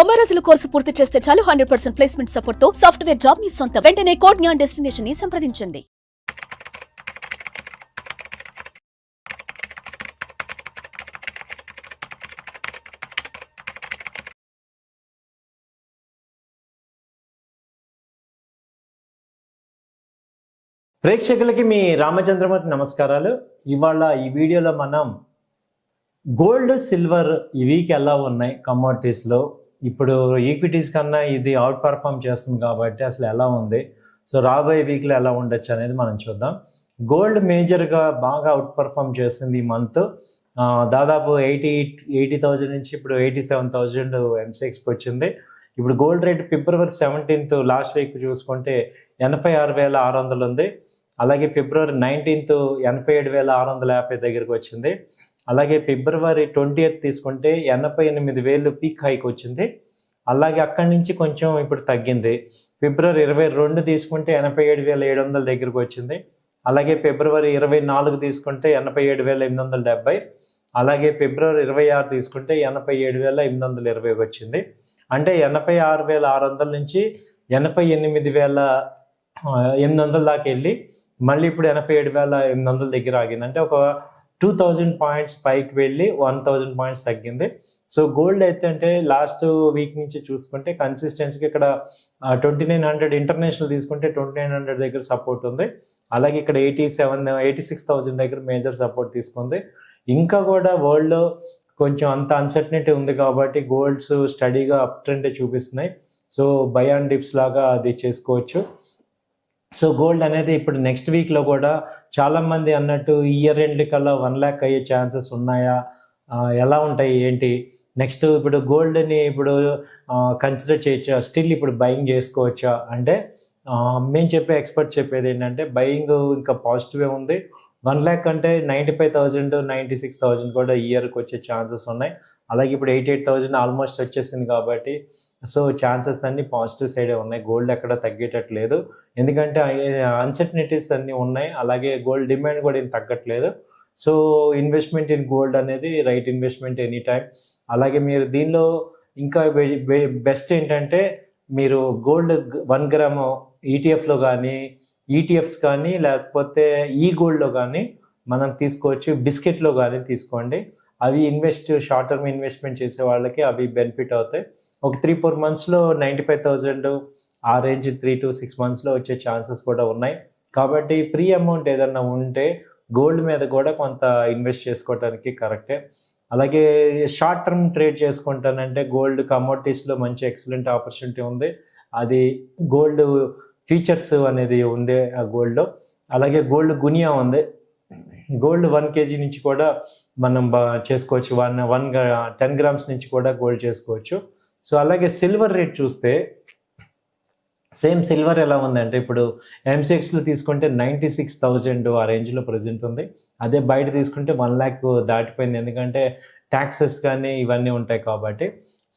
90 రోజుల కోర్సు పూర్తి చేస్తే చాలు 100% ప్లేస్మెంట్ సపోర్ట్ తో సాఫ్ట్వేర్ జాబ్ మీ సొంతం. వెంటనే కోడ్ జ్ఞాన్ డెస్టినేషన్ ని సంప్రదించండి. ప్రేక్షకులకి మీ రామచంద్రమూర్తి నమస్కారాలు. ఇవాళ ఈ వీడియోలో మనం గోల్డ్ సిల్వర్ ఈ వీక్ ఎలా ఉన్నాయి కమోడిటీస్లో, ఇప్పుడు ఈక్విటీస్ కన్నా ఇది అవుట్ పర్ఫామ్ చేస్తుంది కాబట్టి అసలు ఎలా ఉంది, సో రాబోయే వీక్లో ఎలా ఉండొచ్చు అనేది మనం చూద్దాం. గోల్డ్ మేజర్గా బాగా అవుట్ పర్ఫామ్ చేస్తుంది ఈ మంత్. దాదాపు 80,000 నుంచి ఇప్పుడు 87,000 ఎంసెక్స్కి వచ్చింది. ఇప్పుడు గోల్డ్ రేట్ ఫిబ్రవరి 17th లాస్ట్ వీక్ చూసుకుంటే 86,600 ఉంది. అలాగే ఫిబ్రవరి 19th 87,650 దగ్గరికి వచ్చింది. అలాగే ఫిబ్రవరి 20th తీసుకుంటే 88,000 పీక్ హైక్ వచ్చింది. అలాగే అక్కడి నుంచి కొంచెం ఇప్పుడు తగ్గింది. ఫిబ్రవరి 22 తీసుకుంటే 87,700 దగ్గరికి వచ్చింది. అలాగే ఫిబ్రవరి 24 తీసుకుంటే 87,870. అలాగే ఫిబ్రవరి 26 తీసుకుంటే 87,820 వచ్చింది. అంటే 86,600 నుంచి 88,800 దాకా వెళ్ళి మళ్ళీ ఇప్పుడు 87,800 దగ్గర ఆగింది. అంటే ఒక 2000 పాయింట్స్ పైకి వెళ్ళి 1000 పాయింట్స్ తగ్గింది. సో గోల్డ్ అయితే అంటే లాస్ట్ వీక్ నుంచి చూసుకుంటే కన్సిస్టెన్సీగా ఇక్కడ 2900 ఇంటర్నేషనల్ తీసుకుంటే 2900 దగ్గర సపోర్ట్ ఉంది. అలాగే ఇక్కడ 86,000 దగ్గర మేజర్ సపోర్ట్ తీసుకుంది. ఇంకా కూడా వరల్డ్లో కొంచెం అంత అన్సర్టనిటీ ఉంది కాబట్టి గోల్డ్స్ స్టడీగా అప్ ట్రెండ్ చూపిస్తున్నాయి. సో బై అండ్ డిప్స్ లాగా అది చేసుకోవచ్చు. సో గోల్డ్ అనేది ఇప్పుడు నెక్స్ట్ వీక్లో కూడా చాలామంది అన్నట్టు ఇయర్ ఎండ్ కల్లా 1 lakh అయ్యే ఛాన్సెస్ ఉన్నాయా, ఎలా ఉంటాయి ఏంటి, నెక్స్ట్ ఇప్పుడు గోల్డ్ని ఇప్పుడు కన్సిడర్ చేయొచ్చా, స్టిల్ ఇప్పుడు బయింగ్ చేసుకోవచ్చా అంటే మేము చెప్పే ఎక్స్పర్ట్ చెప్పేది ఏంటంటే బయింగ్ ఇంకా పాజిటివే ఉంది. 1 lakh అంటే 95,000 96,000 కూడా ఇయర్కి వచ్చే ఛాన్సెస్ ఉన్నాయి. అలాగే ఇప్పుడు 88,000 ఆల్మోస్ట్ వచ్చేసింది కాబట్టి సో ఛాన్సెస్ అన్నీ పాజిటివ్ సైడే ఉన్నాయి. గోల్డ్ ఎక్కడ తగ్గేటట్లేదు, ఎందుకంటే అన్సర్టనిటీస్ అన్నీ ఉన్నాయి. అలాగే గోల్డ్ డిమాండ్ కూడా ఏం తగ్గట్లేదు. సో ఇన్వెస్ట్మెంట్ ఇన్ గోల్డ్ అనేది రైట్ ఇన్వెస్ట్మెంట్ ఎనీ టైం. అలాగే మీరు దీనిలో ఇంకా బెస్ట్ ఏంటంటే మీరు గోల్డ్ 1 గ్రాము ఈటీఎఫ్లో కానీ ఈటీఎఫ్స్ కానీ లేకపోతే ఈ గోల్డ్లో కానీ మనం తీసుకోవచ్చు. బిస్కెట్లో కానీ తీసుకోండి. అవి షార్ట్ టర్మ్ ఇన్వెస్ట్మెంట్ చేసే వాళ్ళకి అవి బెనిఫిట్ అవుతాయి. ఒక 3-4 monthsలో 95,000 ఆ రేంజ్ 3 to 6 monthsలో వచ్చే ఛాన్సెస్ కూడా ఉన్నాయి. కాబట్టి ప్రీ అమౌంట్ ఏదన్నా ఉంటే గోల్డ్ మీద కూడా కొంత ఇన్వెస్ట్ చేసుకోవడానికి కరెక్టే. అలాగే షార్ట్ టర్మ్ ట్రేడ్ చేసుకుంటానంటే గోల్డ్ కమోడిటీస్లో మంచి ఎక్సలెంట్ ఆపర్చునిటీ ఉంది. అది గోల్డ్ ఫీచర్స్ అనేది ఉంది ఆ గోల్డ్లో. అలాగే గోల్డ్ గునియా ఉంది. గోల్డ్ 1 kg నుంచి కూడా మనం చేసుకోవచ్చు. 10 grams నుంచి కూడా గోల్డ్ చేసుకోవచ్చు. సో అలాగే సిల్వర్ రేట్ చూస్తే సేమ్ సిల్వర్ ఎలా ఉందంటే ఇప్పుడు ఎంసెక్స్లో తీసుకుంటే 96,000 ఆ రేంజ్లో ప్రజెంట్ ఉంది. అదే బయట తీసుకుంటే 1 lakh దాటిపోయింది, ఎందుకంటే ట్యాక్సెస్ కానీ ఇవన్నీ ఉంటాయి కాబట్టి.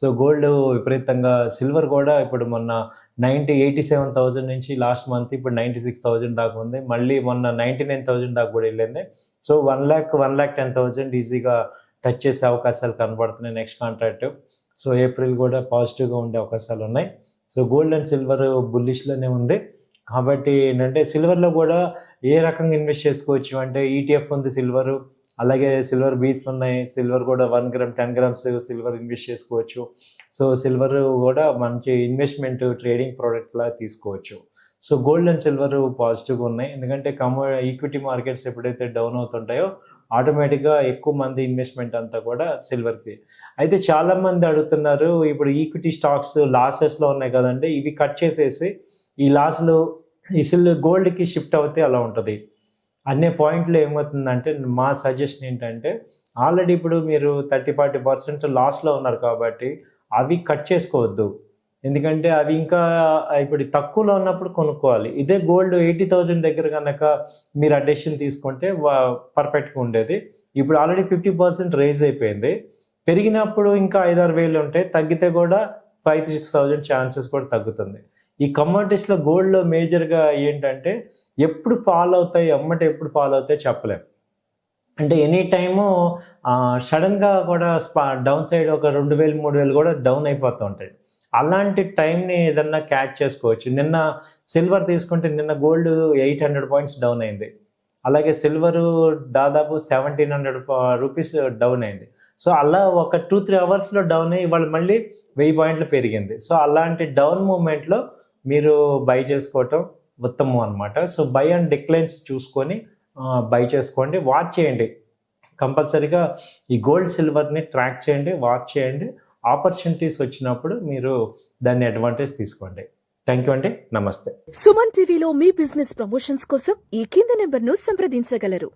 సో గోల్డ్ విపరీతంగా, సిల్వర్ కూడా ఇప్పుడు మొన్న 87,000 నుంచి లాస్ట్ మంత్ ఇప్పుడు 96,000 దాకా ఉంది. మళ్ళీ మొన్న 99,000 దాకా కూడా వెళ్ళింది. సో 1,10,000 ఈజీగా టచ్ చేసే అవకాశాలు కనబడుతున్నాయి నెక్స్ట్ కాంట్రాక్ట్. సో ఏప్రిల్ కూడా పాజిటివ్గా ఉండే అవకాశాలు ఉన్నాయి. సో గోల్డ్ అండ్ సిల్వర్ బుల్లిష్లోనే ఉంది. కాబట్టి ఏంటంటే సిల్వర్లో కూడా ఏ రకంగా ఇన్వెస్ట్ చేసుకోవచ్చు అంటే ఈటీఎఫ్ ఉంది సిల్వరు, అలాగే సిల్వర్ బీస్ ఉన్నాయి. సిల్వర్ కూడా 1 gram 10 grams సిల్వర్ ఇన్వెస్ట్ చేసుకోవచ్చు. సో సిల్వర్ కూడా మంచి ఇన్వెస్ట్మెంట్ ట్రేడింగ్ ప్రోడక్ట్ లా తీసుకోవచ్చు. సో గోల్డ్ అండ్ సిల్వర్ పాజిటివ్గా ఉన్నాయి, ఎందుకంటే ఈక్విటీ మార్కెట్స్ ఎప్పుడైతే డౌన్ అవుతుంటాయో ఆటోమేటిక్గా ఎక్కువ మంది ఇన్వెస్ట్మెంట్ అంతా కూడా సిల్వర్కి. అయితే చాలామంది అడుగుతున్నారు, ఇప్పుడు ఈక్విటీ స్టాక్స్ లాసెస్లో ఉన్నాయి కదండి, ఇవి కట్ చేసేసి ఈ లాస్లు గోల్డ్కి షిఫ్ట్ అవుతే అలా ఉంటుంది అనే పాయింట్లో ఏమవుతుందంటే మా సజెషన్ ఏంటంటే ఆల్రెడీ ఇప్పుడు మీరు 30-40% లాస్లో ఉన్నారు కాబట్టి అవి కట్ చేసుకోవద్దు. ఎందుకంటే అవి ఇంకా ఇప్పుడు తక్కువలో ఉన్నప్పుడు కొనుక్కోవాలి. ఇదే గోల్డ్ 80,000 దగ్గర కనుక మీరు ఆ డెసిషన్ తీసుకుంటే పర్ఫెక్ట్గా ఉండేది. ఇప్పుడు ఆల్రెడీ 50% రైజ్ అయిపోయింది. పెరిగినప్పుడు ఇంకా 5-6 వేలు ఉంటాయి, తగ్గితే కూడా 5,000-6,000 ఛాన్సెస్ కూడా తగ్గుతుంది. ఈ కమోడిటీస్లో గోల్డ్లో మేజర్గా ఏంటంటే ఎప్పుడు ఫాలో అవుతాయి, ఎప్పుడు ఫాలో అవుతాయి చెప్పలేం. అంటే ఎనీ టైము సడన్గా కూడా డౌన్ సైడ్ ఒక 2000 3000 కూడా డౌన్ అయిపోతూ ఉంటాయి. అలాంటి టైంని ఏదన్నా క్యాచ్ చేసుకోవచ్చు. నిన్న సిల్వర్ తీసుకుంటే నిన్న గోల్డ్ 800 పాయింట్స్ డౌన్ అయింది. అలాగే సిల్వరు దాదాపు 1700 రూపీస్ డౌన్ అయింది. సో అలా ఒక 2-3 అవర్స్లో డౌన్ అయ్యి ఇవాళ మళ్ళీ 1000 పాయింట్లు పెరిగింది. సో అలాంటి డౌన్ మూమెంట్లో మీరు బై చేసుకోవటం ఉత్తమం అనమాట. సో బై అండ్ డిక్లైన్స్ చూసుకొని బై చేసుకోండి. వాచ్ చేయండి, కంపల్సరీగా ఈ గోల్డ్ సిల్వర్ని ట్రాక్ చేయండి, వాచ్ చేయండి. ఆపర్చునిటీస్ వచ్చినప్పుడు మీరు దాన్ని అడ్వాంటేజ్ తీసుకోండి. థ్యాంక్ యూ అండి, నమస్తే. సుమన్ టీవీలో మీ బిజినెస్ ప్రమోషన్స్ కోసం ఈ కింది నెంబర్ను సంప్రదించగలరు.